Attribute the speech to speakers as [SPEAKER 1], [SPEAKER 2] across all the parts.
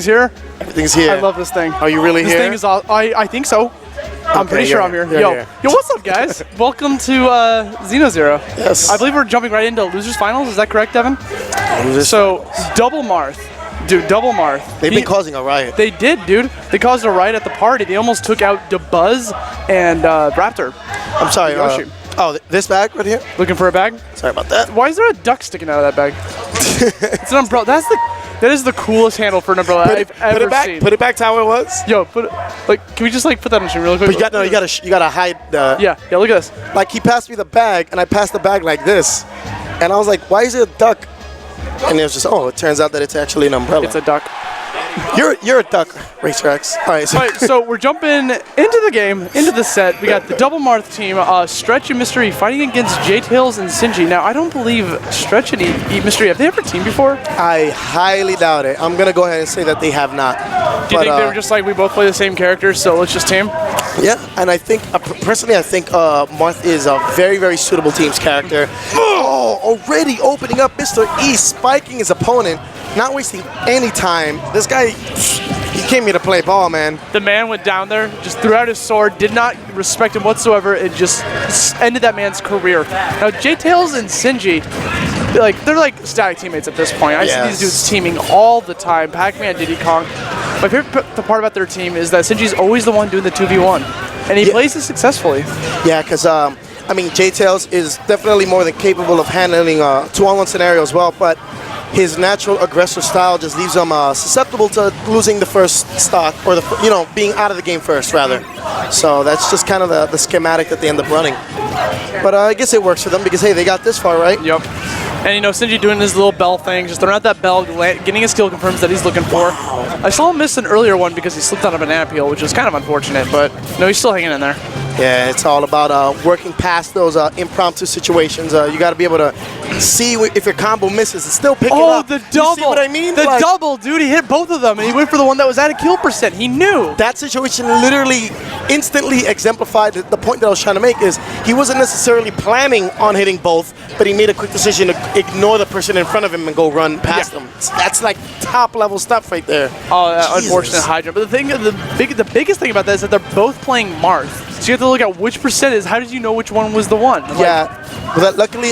[SPEAKER 1] Here?
[SPEAKER 2] Everything's here.
[SPEAKER 1] I love this thing.
[SPEAKER 2] Are you really
[SPEAKER 1] this
[SPEAKER 2] here?
[SPEAKER 1] This thing is all, I think so. I'm pretty sure I'm here. Yo, what's up, guys? Welcome to XenoSaga.
[SPEAKER 2] Yes.
[SPEAKER 1] I believe we're jumping right into Losers Finals. Is that correct, Devin? So, double Marth. Dude, double Marth.
[SPEAKER 2] They've been causing a riot.
[SPEAKER 1] They did, dude. They caused a riot at the party. They almost took out DeBuzz and Raptor.
[SPEAKER 2] I'm sorry, this bag right here?
[SPEAKER 1] Looking for a bag?
[SPEAKER 2] Sorry about that.
[SPEAKER 1] Why is there a duck sticking out of that bag? It's an umbrella. That is the coolest handle for an umbrella I've ever seen.
[SPEAKER 2] Put it back to how it was.
[SPEAKER 1] Yo, can we just put that on stream really quick?
[SPEAKER 2] But you gotta hide the.
[SPEAKER 1] Yeah, look at this.
[SPEAKER 2] Like he passed me the bag, and I passed the bag like this, and I was like, "Why is it a duck?" And it was just, it turns out that it's actually an umbrella.
[SPEAKER 1] It's a duck.
[SPEAKER 2] You're a duck, Racetracks. All right,
[SPEAKER 1] so we're jumping into the game, into the set. We got the double Marth team, Stretch and Mystery fighting against Jtails and Sinji. Now, I don't believe Stretch and Mystery, have they ever teamed before?
[SPEAKER 2] I highly doubt it. I'm gonna go ahead and say that they have not.
[SPEAKER 1] Do you think they were just like, we both play the same characters, so let's just team?
[SPEAKER 2] Yeah, and I think, personally, Marth is a very, very suitable team's character. Oh, already opening up Mr. E, spiking his opponent, not wasting any time. This guy, he came here to play ball, man.
[SPEAKER 1] The man went down there, just threw out his sword, did not respect him whatsoever, and just ended that man's career. Now, Jtails and Sinji, they're like static teammates at this point. I see these dudes teaming all the time. Pac-Man, Diddy Kong. My favorite part about their team is that Sinji's always the one doing the 2v1, and he plays it successfully.
[SPEAKER 2] Yeah, because Jtails is definitely more than capable of handling 2-on-1 scenario as well, but his natural aggressive style just leaves him susceptible to losing the first stock, or being out of the game first, rather. So that's just kind of the schematic that they end up running. But I guess it works for them because, hey, they got this far, right?
[SPEAKER 1] Yep. And, Sinji doing his little bell thing, just throwing out that bell, getting a skill confirms that he's looking for. Wow. I saw him miss an earlier one because he slipped on a banana peel, which is kind of unfortunate, but no, he's still hanging in there.
[SPEAKER 2] Yeah, it's all about working past those impromptu situations. You got to be able to see if your combo misses and still pick it up.
[SPEAKER 1] Oh, the double!
[SPEAKER 2] You see what I mean?
[SPEAKER 1] The double, dude! He hit both of them, and he went for the one that was at a kill percent. He knew.
[SPEAKER 2] That situation literally instantly exemplified the point that I was trying to make. Is he wasn't necessarily planning on hitting both, but he made a quick decision to ignore the person in front of him and go run past them. That's like top level stuff right there.
[SPEAKER 1] Oh, that unfortunate high jump. But the biggest thing about that is that they're both playing Marth. So you have to look at which percent is. How did you know which one was the one?
[SPEAKER 2] Well, luckily,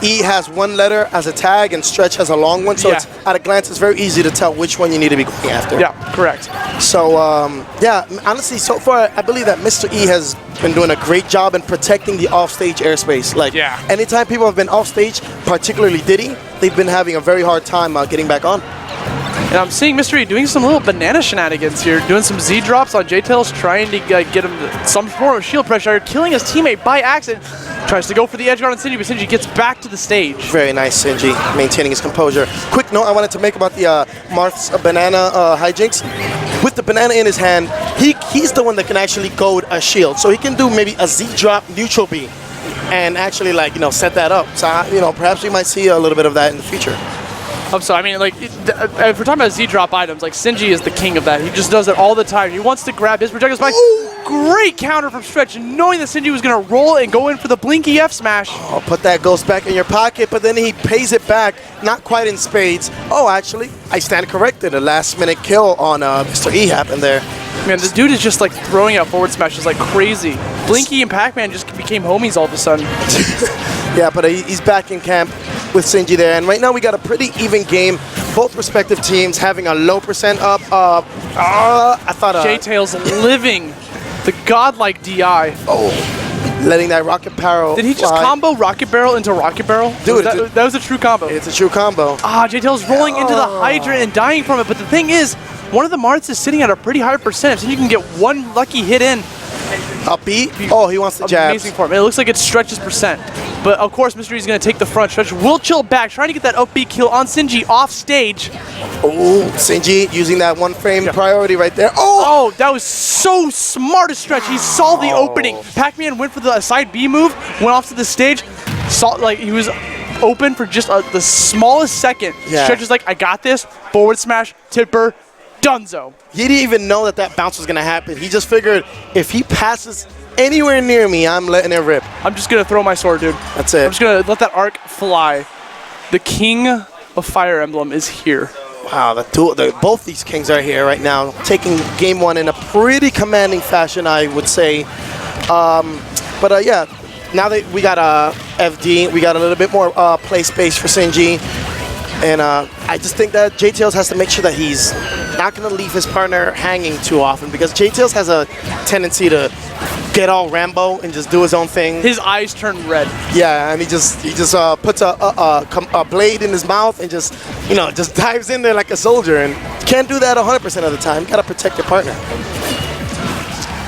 [SPEAKER 2] E has one letter as a tag, and Stretch has a long one. So it's, at a glance, it's very easy to tell which one you need to be going after.
[SPEAKER 1] Yeah, correct.
[SPEAKER 2] So, honestly, so far, I believe that Mr. E has been doing a great job in protecting the offstage airspace. Anytime people have been offstage, particularly Diddy, they've been having a very hard time getting back on.
[SPEAKER 1] And I'm seeing Mystery doing some little banana shenanigans here, doing some Z drops on Jtails, trying to get him some form of shield pressure, killing his teammate by accident. Tries to go for the edge guard on Sinji, but Sinji gets back to the stage.
[SPEAKER 2] Very nice, Sinji, maintaining his composure. Quick note I wanted to make about the Marth's banana hijinks. With the banana in his hand, he's the one that can actually goad a shield. So he can do maybe a Z drop neutral B and actually set that up. So perhaps we might see a little bit of that in the future.
[SPEAKER 1] So, if we're talking about Z-drop items, Sinji is the king of that. He just does it all the time. He wants to grab his projectile spike. Great counter from Stretch, knowing that Sinji was going to roll and go in for the blinky F smash.
[SPEAKER 2] Oh, put that ghost back in your pocket, but then he pays it back, not quite in spades. Oh, actually, I stand corrected. A last-minute kill on Mr. E happened there.
[SPEAKER 1] Man, this dude is just throwing out forward smashes like crazy. Blinky and Pac-Man just became homies all of a sudden.
[SPEAKER 2] Yeah, but he's back in camp with Sinji there, and right now we got a pretty even game. Both respective teams having a low percent up. I thought
[SPEAKER 1] Jtails living the godlike DI.
[SPEAKER 2] Oh, letting that rocket barrel.
[SPEAKER 1] Did he just combo rocket barrel into rocket barrel?
[SPEAKER 2] Dude,
[SPEAKER 1] that was a true combo.
[SPEAKER 2] It's a true combo.
[SPEAKER 1] Jtails rolling into the Hydra and dying from it. But the thing is, one of the Marths is sitting at a pretty high percentage, so you can get one lucky hit in.
[SPEAKER 2] Up B? Oh, he wants the jabs.
[SPEAKER 1] Amazing for him. It looks like it Stretch's percent. But of course, Mystery is going to take the front. Stretch will chill back, trying to get that up B kill on Sinji off stage.
[SPEAKER 2] Oh, Sinji using that one frame priority right there.
[SPEAKER 1] Oh, that was so smart of Stretch. He saw the opening. Pac-Man went for the side B move, went off to the stage, saw he was open for just the smallest second.
[SPEAKER 2] Yeah.
[SPEAKER 1] Stretch is like, I got this. Forward smash, tipper, Dunzo.
[SPEAKER 2] He didn't even know that bounce was going to happen. He just figured if he passes anywhere near me, I'm letting it rip.
[SPEAKER 1] I'm just going to throw my sword, dude.
[SPEAKER 2] That's it.
[SPEAKER 1] I'm just going to let that arc fly. The king of Fire Emblem is here.
[SPEAKER 2] Wow. Wow, both these kings are here right now, taking game one in a pretty commanding fashion, I would say. Yeah, now that we got FD, we got a little bit more play space for Sinji. And I just think that Jtails has to make sure that he's not going to leave his partner hanging too often, because Jtails has a tendency to get all Rambo and just do his own thing.
[SPEAKER 1] His eyes turn red.
[SPEAKER 2] Yeah, and he just puts a blade in his mouth and just dives in there like a soldier, and can't do that 100% of the time. You got to protect your partner.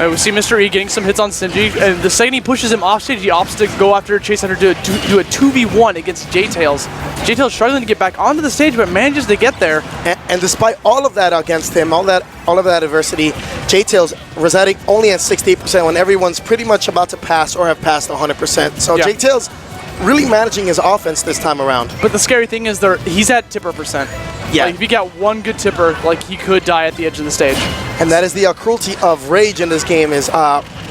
[SPEAKER 1] We see Mr. E getting some hits on Sinji, and the second he pushes him off stage, he opts to go after Chase Hunter to do a 2v1 against Jtails. Jtails struggling to get back onto the stage, but manages to get there.
[SPEAKER 2] And despite all of that against him, all of that adversity, Jtails residing only at 68% when everyone's pretty much about to pass or have passed 100%. So yeah. Jtails really managing his offense this time around.
[SPEAKER 1] But the scary thing is he's at tipper percent.
[SPEAKER 2] Yeah.
[SPEAKER 1] Like if you got one good tipper, like he could die at the edge of the stage.
[SPEAKER 2] And that is the cruelty of rage in this game, is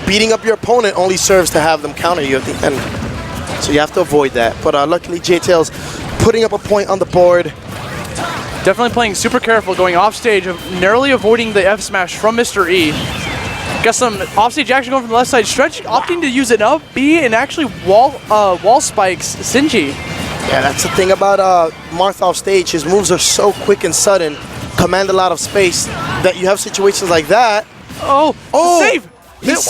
[SPEAKER 2] beating up your opponent only serves to have them counter you at the end. So you have to avoid that. But luckily Jtails putting up a point on the board.
[SPEAKER 1] Definitely playing super careful, going off stage, narrowly avoiding the F smash from Mr. E. Got some offstage action going from the left side. Stretch opting to use an up B and actually wall spikes Sinji.
[SPEAKER 2] Yeah, that's the thing about Marth off stage. His moves are so quick and sudden, command a lot of space, that you have situations like that.
[SPEAKER 1] Oh, save!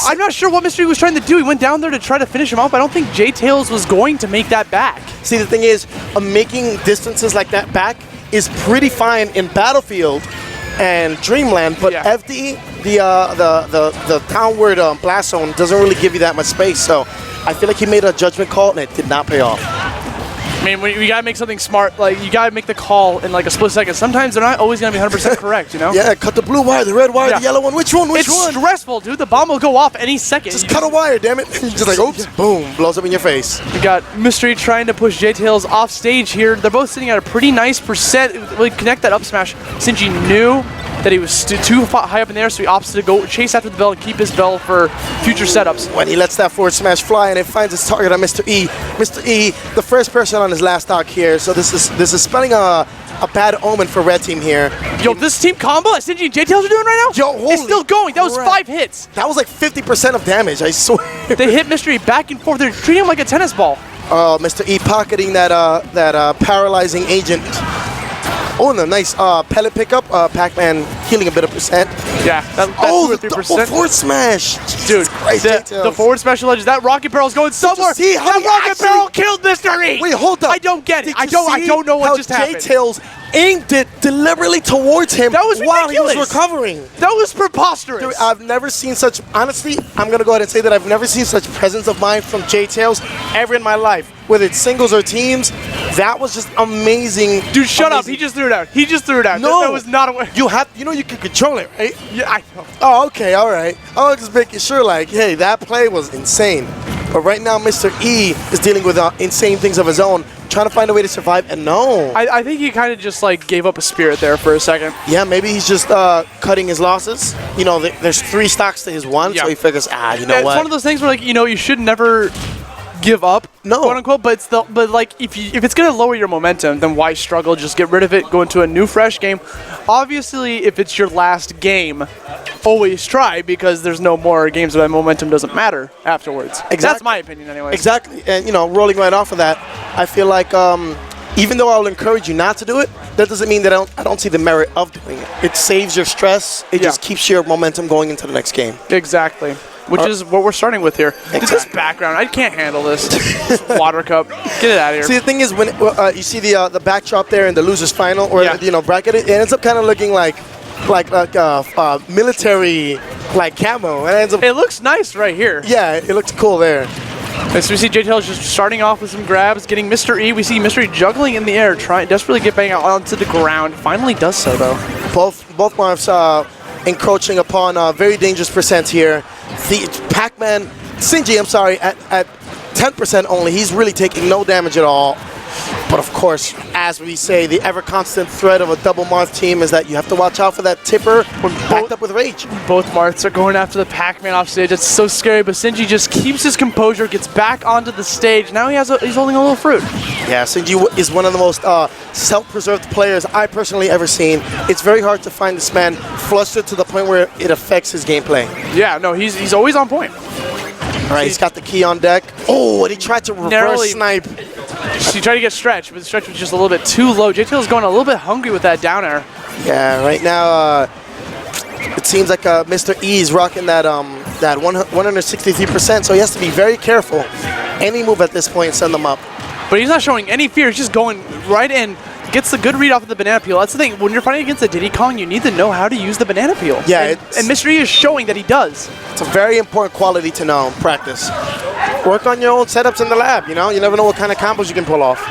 [SPEAKER 1] I'm not sure what Mr. E was trying to do. He went down there to try to finish him off. I don't think Jtails was going to make that back.
[SPEAKER 2] See, the thing is, making distances like that back is pretty fine in Battlefield and Dreamland, but yeah. FD, the downward blast zone doesn't really give you that much space. So I feel like he made a judgment call and it did not pay off.
[SPEAKER 1] I mean, you gotta make something smart. Like, you gotta make the call in like a split second. Sometimes they're not always gonna be 100% correct, you know?
[SPEAKER 2] Yeah, cut the blue wire, the red wire, yeah. The yellow one. Which one?
[SPEAKER 1] It's stressful, dude. The bomb will go off any second.
[SPEAKER 2] Just cut a wire, damn it. You're just like, oops, boom, blows up in your face.
[SPEAKER 1] We got Mystery trying to push Jtails off stage here. They're both sitting at a pretty nice percent. Really connect that up smash. Sinji knew that he was too high up in the air, so he opts to go chase after the bell and keep his bell for future setups.
[SPEAKER 2] When he lets that forward smash fly and it finds its target on Mr. E. Mr. E, the first person on his last stock here, so this is spelling a bad omen for red team here.
[SPEAKER 1] Yo, this team combo that Sinji and Jtails are doing right now?
[SPEAKER 2] Yo, holy
[SPEAKER 1] it's still going. That was 5 hits.
[SPEAKER 2] That was like 50% of damage, I swear.
[SPEAKER 1] They hit Mr. E back and forth. They're treating him like a tennis ball.
[SPEAKER 2] Mr. E pocketing that paralyzing agent. Oh, and a nice pellet pickup. Pac-Man healing a bit of percent.
[SPEAKER 1] Yeah, that 2 or 3%.
[SPEAKER 2] The forward smash.
[SPEAKER 1] Dude, the forward smash legend. That rocket barrel's going somewhere.
[SPEAKER 2] See how
[SPEAKER 1] that rocket barrel killed Mr. E.
[SPEAKER 2] Wait, hold up.
[SPEAKER 1] I don't get it. I don't know what just happened.
[SPEAKER 2] Jtails aimed it deliberately towards him while he was recovering.
[SPEAKER 1] That was preposterous.
[SPEAKER 2] Dude, I've never seen such, honestly, I'm going to go ahead and say that I've never seen such presence of mind from Jtails ever in my life. Whether it's singles or teams, that was just amazing.
[SPEAKER 1] Dude, shut up. He just threw it out. He just threw it out.
[SPEAKER 2] No.
[SPEAKER 1] That was not a way.
[SPEAKER 2] You can control it, right?
[SPEAKER 1] Yeah, I know.
[SPEAKER 2] Oh, okay, all right. I was just making sure, like, hey, that play was insane. But right now, Mr. E is dealing with insane things of his own, trying to find a way to survive, and no.
[SPEAKER 1] I think he kind of just, like, gave up a spirit there for a second.
[SPEAKER 2] Yeah, maybe he's just cutting his losses. You know, there's 3 stocks to his 1, so he figures, you know what?
[SPEAKER 1] It's one of those things where, like, you should never give up, quote unquote, but like if it's gonna lower your momentum, then why struggle? Just get rid of it, go into a new fresh game. Obviously, if it's your last game, always try, because there's no more games where that momentum doesn't matter afterwards.
[SPEAKER 2] Exactly.
[SPEAKER 1] That's my opinion anyway.
[SPEAKER 2] Exactly. And rolling right off of that, I feel like even though I'll encourage you not to do it, that doesn't mean that I don't see the merit of doing it. It saves your stress. It just keeps your momentum going into the next game.
[SPEAKER 1] Exactly. Which is what we're starting with here. Exactly. This background, I can't handle this. Water cup, get it out of here.
[SPEAKER 2] See, the thing is, when you see the backdrop there in the losers final, or bracket, it ends up kind of looking like military camo.
[SPEAKER 1] It looks nice right here.
[SPEAKER 2] Yeah, it looks cool there.
[SPEAKER 1] So we see Jtails just starting off with some grabs, getting Mr. E. We see Mr. E juggling in the air, trying desperately get bang out onto the ground. Finally does so though.
[SPEAKER 2] Both Marths encroaching upon very dangerous percent here. The Sinji, I'm sorry, at 10% only. He's really taking no damage at all. But of course, as we say, the ever-constant threat of a double Marth team is that you have to watch out for that tipper when backed up with rage.
[SPEAKER 1] Both Marths are going after the Pac-Man off stage. It's so scary, but Sinji just keeps his composure, gets back onto the stage. Now he's holding a little fruit.
[SPEAKER 2] Yeah, Sinji is one of the most self-preserved players I personally ever seen. It's very hard to find this man flustered to the point where it affects his gameplay.
[SPEAKER 1] Yeah, no, he's always on point.
[SPEAKER 2] All right, he's got the key on deck. Oh, and he tried to reverse snipe.
[SPEAKER 1] He tried to get Stretch, but the Stretch was just a little bit too low. Jtails going a little bit hungry with that down air.
[SPEAKER 2] Yeah, right now it seems like Mr. E is rocking that 163%, so he has to be very careful. Any move at this point, send them up.
[SPEAKER 1] But he's not showing any fear. He's just going right in. Gets the good read off of the banana peel. That's the thing. When you're fighting against a Diddy Kong, you need to know how to use the banana peel.
[SPEAKER 2] Yeah,
[SPEAKER 1] and Mr. E is showing that he does.
[SPEAKER 2] It's a very important quality to know in practice. Work on your own setups in the lab, you know? You never know what kind of combos you can pull off.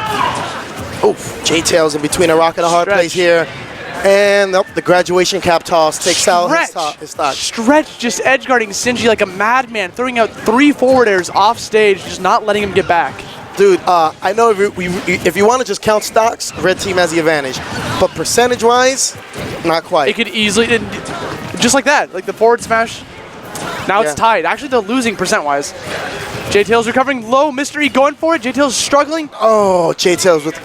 [SPEAKER 2] Oof, Jtails in between a rock and a hard place here. And the graduation cap toss takes out his stock.
[SPEAKER 1] Stretch just edge guarding Sinji like a madman, throwing out 3 forward airs off stage, just not letting him get back.
[SPEAKER 2] Dude, I know if you want to just count stocks, red team has the advantage. But percentage-wise, not quite.
[SPEAKER 1] It could easily, just like that, like the forward smash. Now it's tied. Actually, they're losing percent-wise. Jtails recovering low. Mr. E going for it. Jtails struggling.
[SPEAKER 2] Oh, Jtails with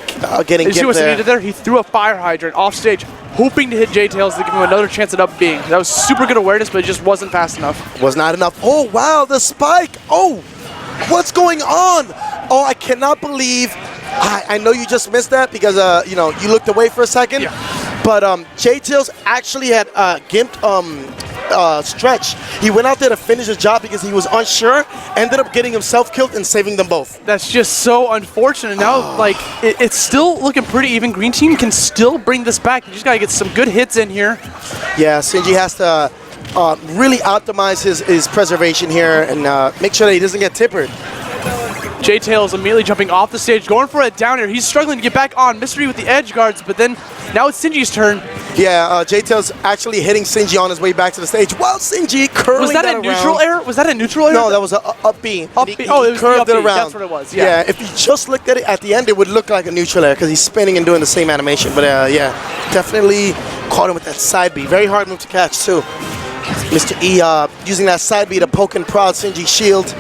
[SPEAKER 2] getting
[SPEAKER 1] get there. He threw a fire hydrant off stage, hoping to hit Jtails to give him another chance at up being. That was super good awareness, but it just wasn't fast enough.
[SPEAKER 2] Was not enough. Oh, wow, the spike. Oh, what's going on? Oh, I cannot believe. I know you just missed that because, you know, you looked away for a second.
[SPEAKER 1] Yeah.
[SPEAKER 2] But Jtails actually had gimped Stretch. He went out there to finish his job because he was unsure, ended up getting himself killed and saving them both.
[SPEAKER 1] That's just so unfortunate. Now, like, it's still looking pretty even. Green team can still bring this back. You just got to get some good hits in here.
[SPEAKER 2] Yeah, Sinji has to really optimize his preservation here and make sure that he doesn't get tippered.
[SPEAKER 1] Jtails immediately jumping off the stage, going for a down air. He's struggling to get back on. Mystery with the edge guards, but then now it's Sinji's turn.
[SPEAKER 2] Yeah, Jtails actually hitting Sinji on his way back to the stage. While Sinji curling that around.
[SPEAKER 1] Was that a neutral air? Was that a neutral air?
[SPEAKER 2] No, that was an up B.
[SPEAKER 1] Oh, it was
[SPEAKER 2] curved
[SPEAKER 1] the up
[SPEAKER 2] it
[SPEAKER 1] B.
[SPEAKER 2] around.
[SPEAKER 1] That's what it was, yeah.
[SPEAKER 2] If you just looked at it at the end, it would look like a neutral air because he's spinning and doing the same animation. But yeah, definitely caught him with that side B. Very hard move to catch, too. Mr. E using that side B to poke and prod Sinji's shield.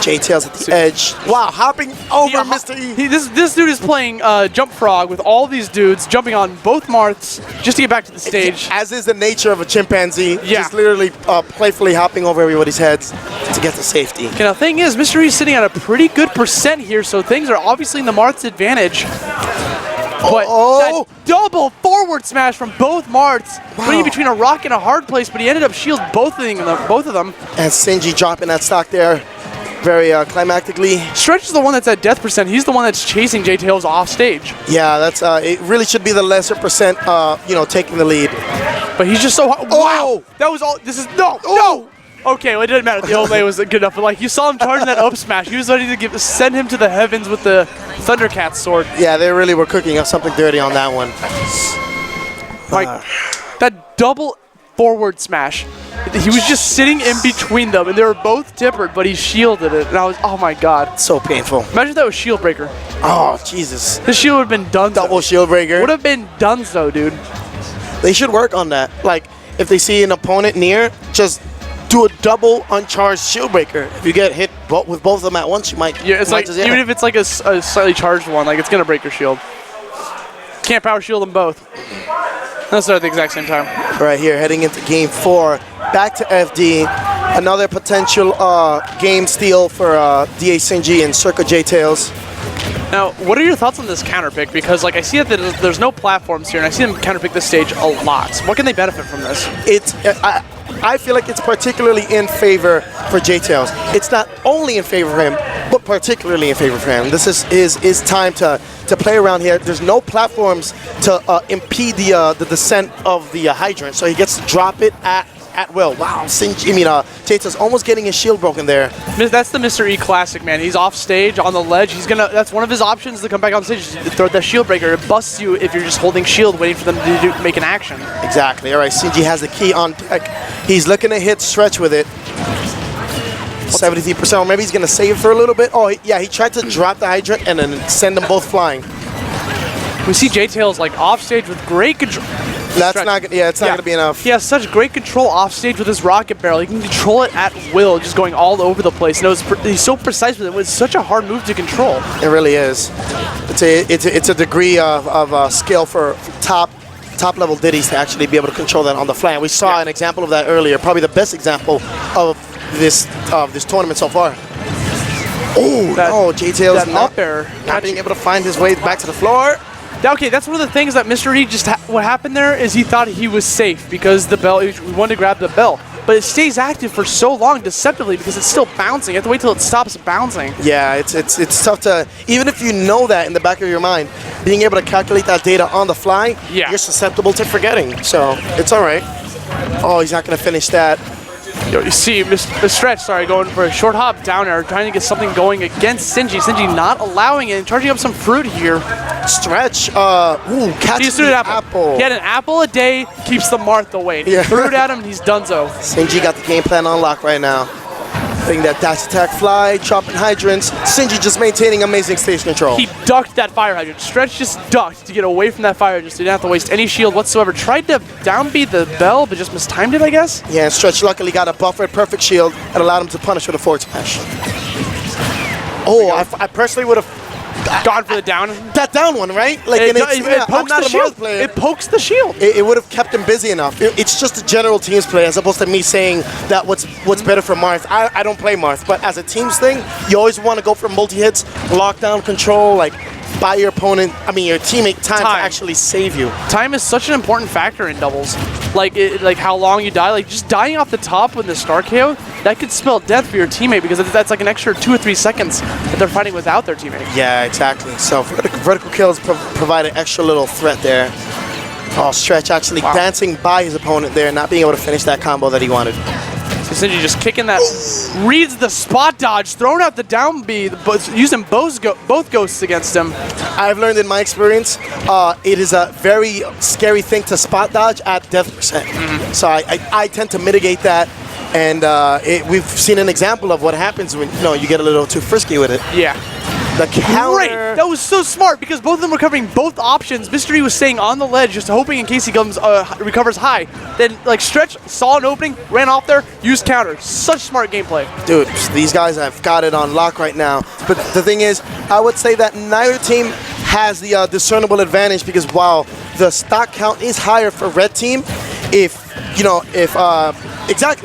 [SPEAKER 2] Jtails at the edge. Wow, hopping over Mr. E.
[SPEAKER 1] This dude is playing Jump Frog with all these dudes jumping on both Marths just to get back to the stage.
[SPEAKER 2] As is the nature of a chimpanzee.
[SPEAKER 1] Yeah.
[SPEAKER 2] Just literally playfully hopping over everybody's heads to get to safety.
[SPEAKER 1] Okay, now the thing is, Mr. E's sitting at a pretty good percent here, so things are obviously in the Marth's advantage. But that double forward smash from both Marths, putting him between a rock and a hard place, but he ended up shielding both of them. And
[SPEAKER 2] Sinji dropping that stock there very climactically.
[SPEAKER 1] Stretch is the one that's at death percent. He's the one that's chasing Jtails off stage.
[SPEAKER 2] Yeah, that's it really should be the lesser percent, you know, taking the lead.
[SPEAKER 1] But he's just so wow! That was all. This is no. Okay, well, it didn't matter. The old lay was good enough, but like you saw him charging that up smash. He was ready to send him to the heavens with the Thundercat sword.
[SPEAKER 2] Yeah, they really were cooking up something dirty on that one.
[SPEAKER 1] Like that double forward smash. He was just sitting in between them, and they were both tippered, but he shielded it. And I was, oh my god,
[SPEAKER 2] so painful.
[SPEAKER 1] Imagine if that was shield breaker.
[SPEAKER 2] Oh Jesus!
[SPEAKER 1] This shield would have been done.
[SPEAKER 2] Double shield breaker
[SPEAKER 1] would have been done, dude.
[SPEAKER 2] They should work on that. Like if they see an opponent near, just do a double uncharged shield breaker. If you get hit with both of them at once, you might.
[SPEAKER 1] Yeah, it's like even if it's like a slightly charged one, like it's gonna break your shield. Can't power shield them both. That's at the exact same time.
[SPEAKER 2] Right here, heading into game 4, back to FD. Another potential game steal for DA Sinji and Circa Jtails.
[SPEAKER 1] Now, what are your thoughts on this counter pick? Because like I see that there's no platforms here, and I see them counter pick this stage a lot. What can they benefit from this?
[SPEAKER 2] I feel like it's particularly in favor for Jtails. It's not only in favor for him, but particularly in favor for him. This is his time to play around here. There's no platforms to impede the descent of the hydrant, so he gets to drop it at will. Wow, Jtails almost getting his shield broken there.
[SPEAKER 1] That's the Mr. E classic, man. He's off stage on the ledge. That's one of his options to come back on stage. Throw that shield breaker. It busts you if you're just holding shield, waiting for them to make an action.
[SPEAKER 2] Exactly. All right, Sinji has the key on deck. He's looking to hit Stretch with it. 73%, or maybe he's going to save it for a little bit. Oh, yeah, he tried to drop the hydrant and then send them both flying.
[SPEAKER 1] We see Jtails like off stage with great control.
[SPEAKER 2] That's not gonna, it's not gonna be enough.
[SPEAKER 1] He has such great control off stage with his rocket barrel. He can control it at will, just going all over the place. He's so precise with it. It's such a hard move to control.
[SPEAKER 2] It really is. It's a degree of skill for top level ditties to actually be able to control that on the fly. And we saw an example of that earlier. Probably the best example of this tournament so far. Oh no, Jtails not being able to find his way back to the floor.
[SPEAKER 1] Okay, that's one of the things that Mr. E what happened there is he thought he was safe because the bell, he wanted to grab the bell. But it stays active for so long deceptively because it's still bouncing. You have to wait till it stops bouncing.
[SPEAKER 2] Yeah, it's tough to, even if you know that in the back of your mind, being able to calculate that data on the fly, you're susceptible to forgetting. So it's all right. Oh, he's not going to finish that.
[SPEAKER 1] Yo, you see the Stretch, going for a short hop down air, trying to get something going against Sinji. Sinji not allowing it and charging up some fruit here.
[SPEAKER 2] Stretch, catches the apple.
[SPEAKER 1] He had an apple a day, keeps the Marth away.
[SPEAKER 2] Yeah.
[SPEAKER 1] Threw it at him, and he's donezo.
[SPEAKER 2] Sinji got the game plan on lock right now. Putting that dash attack fly, chopping hydrants. Sinji just maintaining amazing stage control.
[SPEAKER 1] He ducked that fire hydrant. Stretch just ducked to get away from that fire hydrant so he didn't have to waste any shield whatsoever. Tried to downbeat the bell, but just mistimed it, I guess?
[SPEAKER 2] Yeah, and Stretch luckily got a buffered perfect shield and allowed him to punish with a forward smash. Oh, I personally would have
[SPEAKER 1] gone for the down.
[SPEAKER 2] That down one, right? Like
[SPEAKER 1] it pokes the shield.
[SPEAKER 2] Player.
[SPEAKER 1] It pokes the shield.
[SPEAKER 2] It would have kept him busy enough. It's just a general teams play as opposed to me saying that what's better for Marth. I don't play Marth, but as a teams thing, you always want to go for multi-hits, lockdown control, like buy your opponent, your teammate time to actually save you.
[SPEAKER 1] Time is such an important factor in doubles. Like how long you die. Like just dying off the top with the star KO, that could spell death for your teammate because that's like an extra 2 or 3 seconds that they're fighting without their teammate.
[SPEAKER 2] Yeah, exactly. So vertical kills provide an extra little threat there. Oh, Stretch actually dancing by his opponent there, not being able to finish that combo that he wanted.
[SPEAKER 1] So Sinji just kicking that, reads the spot dodge, throwing out the down B, but using both ghosts against him.
[SPEAKER 2] I've learned in my experience, it is a very scary thing to spot dodge at death percent. So I tend to mitigate that, and we've seen an example of what happens when you get a little too frisky with it.
[SPEAKER 1] Yeah.
[SPEAKER 2] The counter.
[SPEAKER 1] Great! That was so smart because both of them were covering both options. Mr. E was staying on the ledge, just hoping in case he comes recovers high. Then, Stretch saw an opening, ran off there, used counter. Such smart gameplay.
[SPEAKER 2] Dude, these guys have got it on lock right now. But the thing is, I would say that neither team has the discernible advantage because while the stock count is higher for red team, exactly,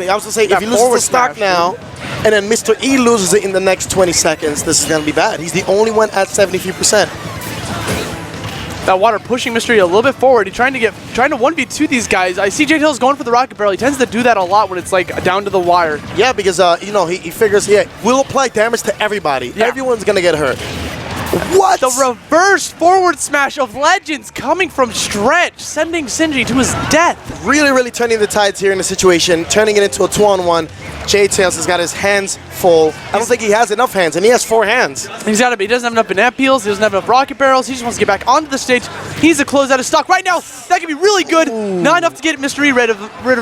[SPEAKER 2] I was gonna say if you lose the stock now, and then Mr. E loses it in the next 20 seconds, this is going to be bad. He's the only one at 73%.
[SPEAKER 1] That water pushing Mr. E a little bit forward. He's trying to 1v2 these guys. I see Jtails going for the rocket barrel. He tends to do that a lot when it's like down to the wire.
[SPEAKER 2] Yeah, because he figures we'll apply damage to everybody. Yeah. Everyone's going to get hurt. What?
[SPEAKER 1] The reverse forward smash of Legends coming from Stretch, sending Sinji to his death.
[SPEAKER 2] Really, really turning the tides here in the situation, turning it into a 2-on-1. Jtails has got his hands full. I don't think he has enough hands, and he has 4 hands.
[SPEAKER 1] He doesn't have enough banana peels, he doesn't have enough rocket barrels, he just wants to get back onto the stage. He needs to close out his stock right now. That could be really good. Ooh. Not enough to get Mr. E rid of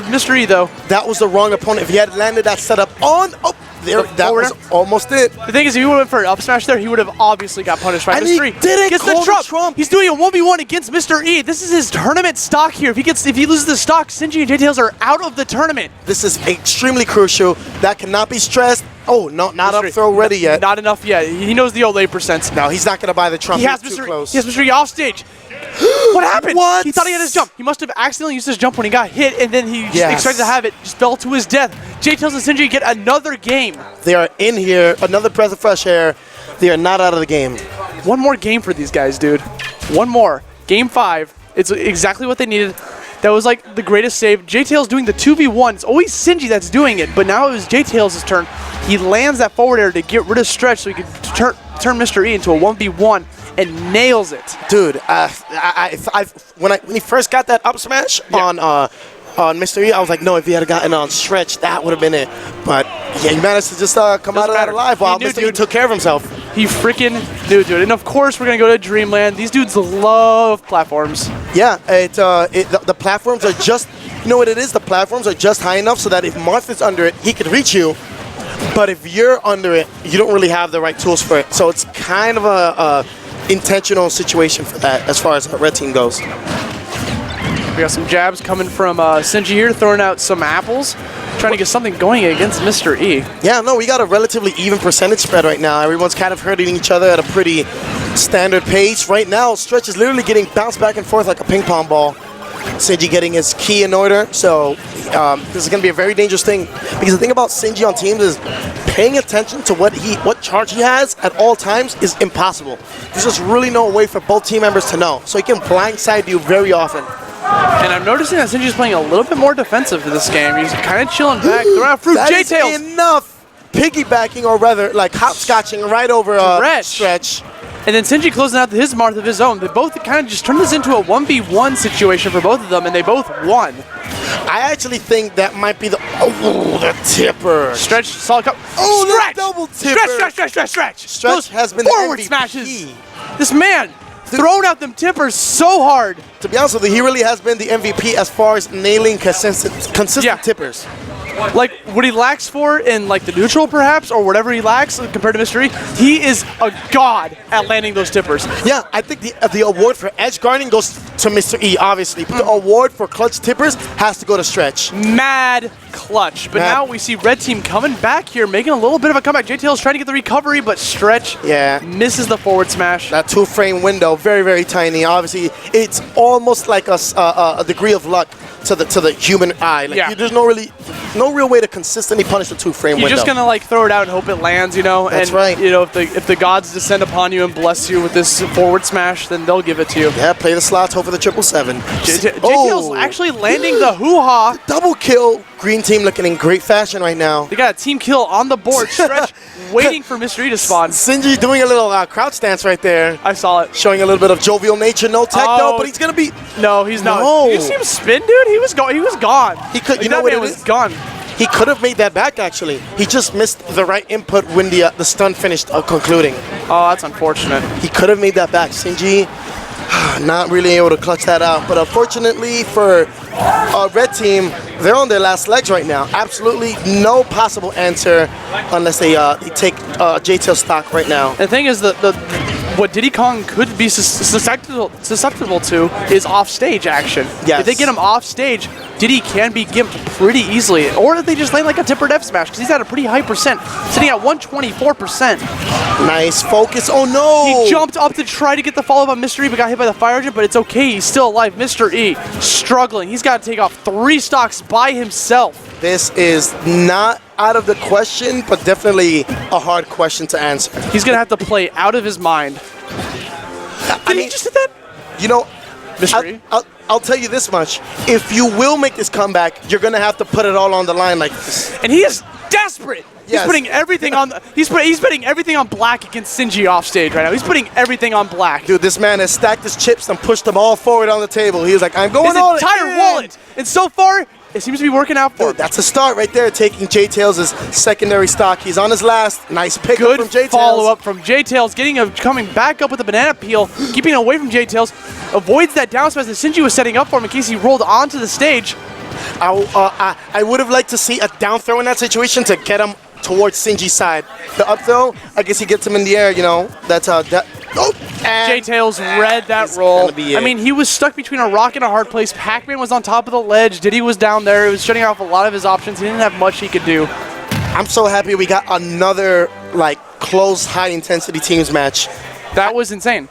[SPEAKER 1] Mr. E, though.
[SPEAKER 2] That was the wrong opponent. If he had landed that setup on... that was almost it.
[SPEAKER 1] The thing is, if he went for an up smash there, he would have obviously got punished by Mr. E.
[SPEAKER 2] He didn't
[SPEAKER 1] gets
[SPEAKER 2] call
[SPEAKER 1] the trump. He's doing a 1v1 against Mr. E. This is his tournament stock here. If he loses the stock, Sinji and Jtails are out of the tournament.
[SPEAKER 2] This is extremely crucial. That cannot be stressed. Oh, no, not up throw ready yet.
[SPEAKER 1] Not enough yet. He knows the Olay percents.
[SPEAKER 2] No, he's not going to buy the trump.
[SPEAKER 1] He has
[SPEAKER 2] too close.
[SPEAKER 1] He has Mr. E off stage. What happened?
[SPEAKER 2] What?
[SPEAKER 1] He thought he had his jump. He must have accidentally used his jump when he got hit, and then he just expected to have it. Just fell to his death. Jtails and Sinji get another game.
[SPEAKER 2] They are in here. Another breath of fresh air. They are not out of the game.
[SPEAKER 1] One more game for these guys, dude. One more. Game 5. It's exactly what they needed. That was like the greatest save. Jtails doing the 2v1. It's always Sinji that's doing it, but now it was Jtails' turn. He lands that forward air to get rid of Stretch so he could turn Mr. E into a 1v1 and nails it.
[SPEAKER 2] Dude, when he first got that up smash on Mr. E, I was like, no, if he had gotten on Stretch, that would have been it. But yeah, he managed to just come out of that alive while Mr. E took care of himself.
[SPEAKER 1] He freaking knew, dude. And of course, we're going to go to Dreamland. These dudes love platforms.
[SPEAKER 2] Yeah, the platforms are just, you know what it is? The platforms are just high enough so that if Marth is under it, he could reach you. But if you're under it, you don't really have the right tools for it. So it's kind of a intentional situation for that as far as the red team goes.
[SPEAKER 1] We got some jabs coming from Sinji here, throwing out some apples, trying to get something going against Mr. E.
[SPEAKER 2] Yeah, no, we got a relatively even percentage spread right now. Everyone's kind of hurting each other at a pretty standard pace. Right now, Stretch is literally getting bounced back and forth like a ping pong ball. Sinji getting his key in order, so this is going to be a very dangerous thing. Because the thing about Sinji on teams is paying attention to what charge he has at all times is impossible. There's just really no way for both team members to know. So he can blindside you very often.
[SPEAKER 1] And I'm noticing that Sinji's playing a little bit more defensive for this game. He's kind of chilling back, throwing out fruit.
[SPEAKER 2] That is
[SPEAKER 1] Jtails
[SPEAKER 2] enough piggybacking, or rather like hopscotching right over Stretch.
[SPEAKER 1] And then Sinji closing out his mark of his own. They both kind of just turned this into a 1v1 situation for both of them, and they both won.
[SPEAKER 2] I actually think that might be the tipper.
[SPEAKER 1] Stretch, solid cup.
[SPEAKER 2] Oh,
[SPEAKER 1] Stretch!
[SPEAKER 2] the double tipper.
[SPEAKER 1] Stretch.
[SPEAKER 2] Stretch has been
[SPEAKER 1] forward
[SPEAKER 2] the MVP.
[SPEAKER 1] smashes. This man throwing out them tippers so hard.
[SPEAKER 2] To be honest with you, he really has been the MVP as far as nailing consistent tippers.
[SPEAKER 1] Like what he lacks for in like the neutral perhaps, or whatever he lacks compared to Mr. E, he is a god at landing those tippers.
[SPEAKER 2] Yeah, I think the award for edge guarding goes to Mr. E, obviously, but the award for clutch tippers has to go to Stretch.
[SPEAKER 1] Mad clutch. But now we see red team coming back here, making a little bit of a comeback. Jtails trying to get the recovery, but Stretch misses the forward smash.
[SPEAKER 2] That 2-frame window, very, very tiny. Obviously, it's almost like a degree of luck to the human eye. Like, there's no real way to consistently punish the 2-frame window.
[SPEAKER 1] You're just gonna like throw it out and hope it lands, you know.
[SPEAKER 2] That's
[SPEAKER 1] and,
[SPEAKER 2] right.
[SPEAKER 1] You know, if the gods descend upon you and bless you with this forward smash, then they'll give it to you.
[SPEAKER 2] Yeah, play the slots, hope for the 777.
[SPEAKER 1] Jtails actually landing the hoo-ha.
[SPEAKER 2] Double kill. Green team looking in great fashion right now.
[SPEAKER 1] They got a team kill on the board. Stretch waiting for Mr. E to spawn.
[SPEAKER 2] Sinji doing a little crouch stance right there.
[SPEAKER 1] I saw it.
[SPEAKER 2] Showing a little bit of jovial nature. No tech though, but he's gonna be.
[SPEAKER 1] No, he's not.
[SPEAKER 2] No.
[SPEAKER 1] Did you see him spin, dude? He was gone. He was gone.
[SPEAKER 2] He could.
[SPEAKER 1] Like,
[SPEAKER 2] you know what it was?
[SPEAKER 1] Gone.
[SPEAKER 2] He could have made that back actually. He just missed the right input when the stun finished concluding.
[SPEAKER 1] Oh, that's unfortunate.
[SPEAKER 2] He could have made that back. Sinji not really able to clutch that out. But unfortunately for red team, they're on their last legs right now. Absolutely no possible answer unless they take Jtails stock right now.
[SPEAKER 1] The thing is that what Diddy Kong could be susceptible to is off-stage action.
[SPEAKER 2] Yes.
[SPEAKER 1] If they get him off-stage, Diddy can be gimped pretty easily. Or if they just land like a tippered F smash, because he's at a pretty high percent, sitting at 124%.
[SPEAKER 2] Nice focus. Oh no!
[SPEAKER 1] He jumped up to try to get the follow-up on Mr. E, but got hit by the fire engine, but it's okay. He's still alive. Mr. E struggling. He's got to take off 3 stocks by himself.
[SPEAKER 2] This is not out of the question, but definitely a hard question to answer.
[SPEAKER 1] He's going to have to play out of his mind. Did he just hit that?
[SPEAKER 2] You know,
[SPEAKER 1] Mr. E?
[SPEAKER 2] I'll tell you this much. If you will make this comeback, you're going to have to put it all on the line like this.
[SPEAKER 1] And he is desperate.
[SPEAKER 2] Yes.
[SPEAKER 1] He's putting everything on. He's putting everything on black against Sinji off stage right now. He's putting everything on black.
[SPEAKER 2] Dude, this man has stacked his chips and pushed them all forward on the table. He was like, I'm going all in.
[SPEAKER 1] His entire wallet. And so far, it seems to be working out for him.
[SPEAKER 2] That's a start right there, taking Jtails' secondary stock. He's on his last. Nice pick up from Jtails.
[SPEAKER 1] Good follow-up from Jtails, coming back up with a banana peel, keeping away from Jtails, avoids that down smash that Sinji was setting up for him in case he rolled onto the stage.
[SPEAKER 2] I would have liked to see a down throw in that situation to get him towards Sinji's side. The up throw, I guess he gets him in the air, you know. That's
[SPEAKER 1] Jtails read that roll. I mean, he was stuck between a rock and a hard place. Pac-Man was on top of the ledge. Diddy was down there. He was shutting off a lot of his options. He didn't have much he could do.
[SPEAKER 2] I'm so happy we got another, like, close, high-intensity teams match.
[SPEAKER 1] That was insane.